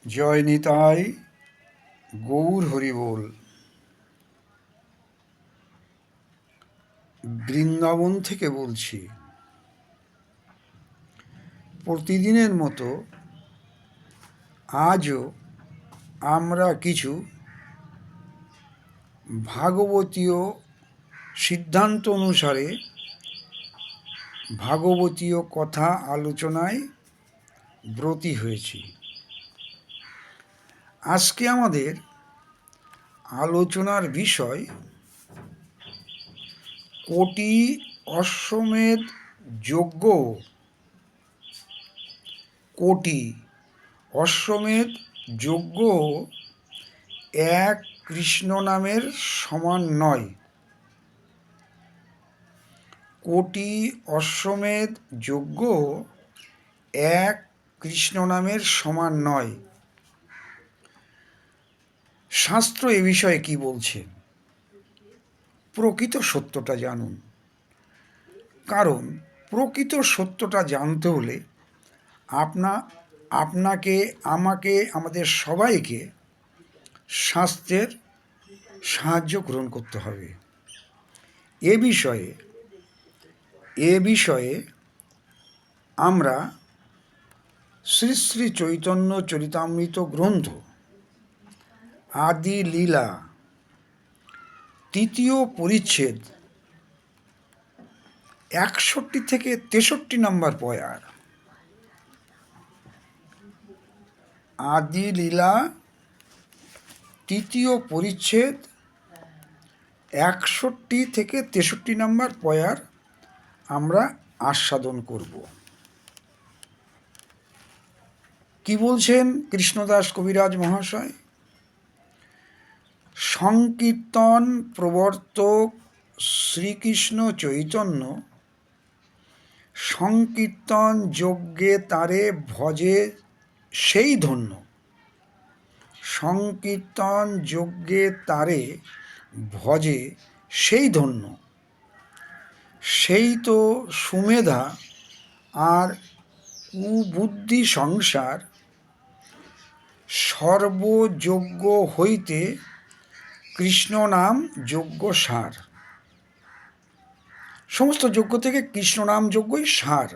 জয় নিতাই, গৌর হরি বল। বৃন্দাবন থেকে বলছি। প্রতিদিনের মতো আজও আমরা কিছু ভাগবতীয় সিদ্ধান্ত অনুসারে ভাগবতীয় কথা আলোচনায় ব্রতী হয়েছি। আজকে আমাদের আলোচনার বিষয় কোটি অশ্বমেধ যজ্ঞ। কোটি অশ্বমেধ যজ্ঞ এক কৃষ্ণ নামের সমান নয়। কোটি অশ্বমেধ যজ্ঞ এক কৃষ্ণ নামের সমান নয়। শাস্ত্র এ বিষয়ে কি বলছে? প্রকৃত সত্যটা জানুন। কারণ প্রকৃত সত্যটা জানতে হলে আপনাকে, আমাকে, আমাদের সবাইকে শাস্ত্রের সাহায্য গ্রহণ করতে হবে। এ বিষয়ে আমরা শ্রী শ্রী চৈতন্য চরিতামৃত গ্রন্থ আদি লীলা ৩য় পরিচ্ছেদ ৬১ থেকে ৬৩ নম্বর পয়ার, আদি লীলা ৩য় পরিচ্ছেদ ৬১ থেকে ৬৩ নম্বর পয়ার আমরা আস্বাদন করব। কি বলছেন কৃষ্ণদাস কবিরাজ মহাশয়? সংকীর্তন প্রবর্তক শ্রীকৃষ্ণ চৈতন্য সংকীর্তন যজ্ঞে তারে ভজে সেই ধন্য। সংকীর্তন যজ্ঞে তারে ভজে সেই ধন্য। সেই তো সুমেধা আর কুবুদ্ধি সংসার সর্বযজ্ঞ হইতে কৃষ্ণ নাম যজ্ঞ সার। সমস্ত যজ্ঞ থেকে কৃষ্ণ নাম যজ্ঞই সার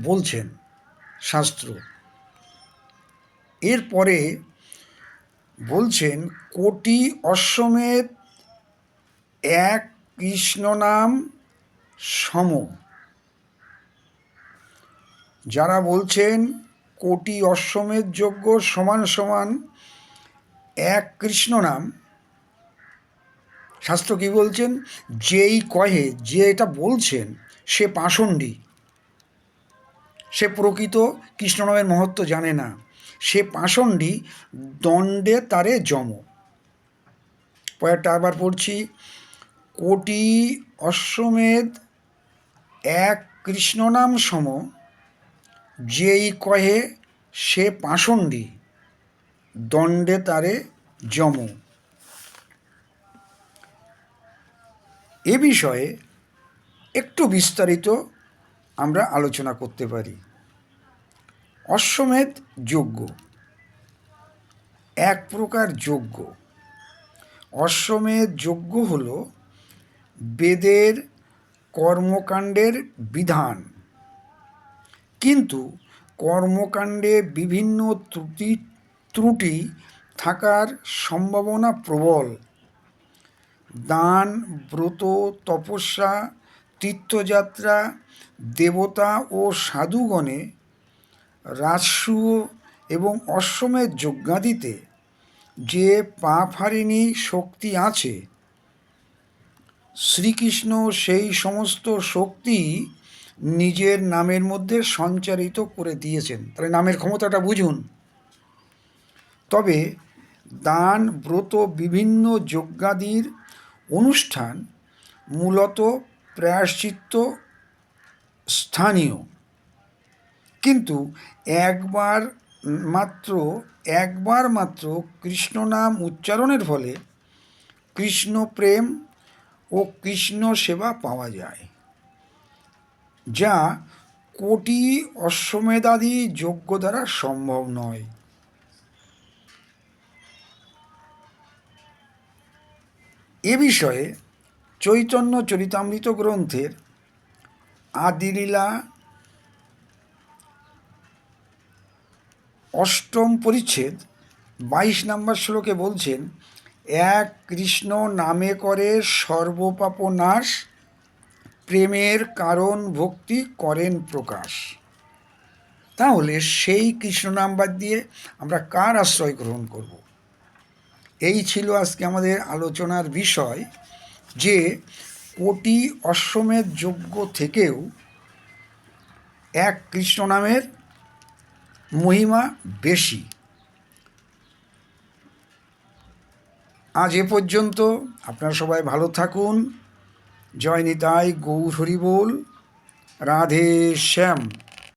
বলছেন শাস্ত্র। এরপরে বলছেন কোটি অশ্বমেধ এক কৃষ্ণ নাম সম। যারা বলছেন কোটি অশ্বমেধ যজ্ঞ সমান সমান এক কৃষ্ণ নাম, শাস্ত্র কি বলছেন? যেই কহে, যে এটা বলছেন সে পাষণ্ডী, সে প্রকৃত কৃষ্ণ নামের মহত্ব জানে না, সে পাষণ্ডী, দণ্ডে তারে যম। পরেরটা আবার পড়ছি, কোটি অশ্বমেধ এক কৃষ্ণ নাম সম, যেই কহে সে পাষণ্ডী, দণ্ডে তারে যম। এ বিষয়ে একটু বিস্তারিত আমরা আলোচনা করতে পারি। অশ্বমেধ যজ্ঞ এক প্রকার যজ্ঞ। অশ্বমেধ যজ্ঞ হল বেদের কর্মকাণ্ডের বিধান, কিন্তু কর্মকাণ্ডে বিভিন্ন ত্রুটি থাকার সম্ভাবনা প্রবল। দান, ব্রত, তপস্যা, তীর্থযাত্রা, দেবতা ও সাধুগণে রাজসূয় এবং অশ্বমেধ যজ্ঞাদিতে যে পাপহারিণী শক্তি আছে, শ্রীকৃষ্ণ সেই সমস্ত শক্তি নিজের নামের মধ্যে সঞ্চারিত করে দিয়েছেন। তাহলে নামের ক্ষমতাটা বুঝুন। তবে দান, ব্রত, বিভিন্ন যজ্ঞাদির অনুষ্ঠান মূলত প্রায়শ্চিত্ত স্থানীয়, কিন্তু একবার মাত্র কৃষ্ণ নাম উচ্চারণের ফলে কৃষ্ণ প্রেম ও কৃষ্ণ সেবা পাওয়া যায়, যা কোটি অশ্বমেধাদি যজ্ঞ দ্বারা সম্ভব নয়। এ বিষয়ে চৈতন্য চরিতামৃত গ্রন্থের আদিলীলা 8ম পরিচ্ছেদ 22 নম্বর শ্লোকে বলছেন, এক কৃষ্ণ নামে করে সর্বপাপ নাশ, প্রেমের কারণ ভক্তি করেন প্রকাশ। তাহলে সেই কৃষ্ণ নাম বাদ দিয়ে আমরা কার আশ্রয় গ্রহণ করব? এই ছিল আজকে আমাদের আলোচনার বিষয়, যে কোটি অশ্বমেধ যজ্ঞ থেকেও এক কৃষ্ণ নামের মহিমা বেশি। আজ এ পর্যন্ত। আপনারা সবাই ভালো থাকুন। জয় নিতাই, গৌর হরি বল, রাধে শ্যাম।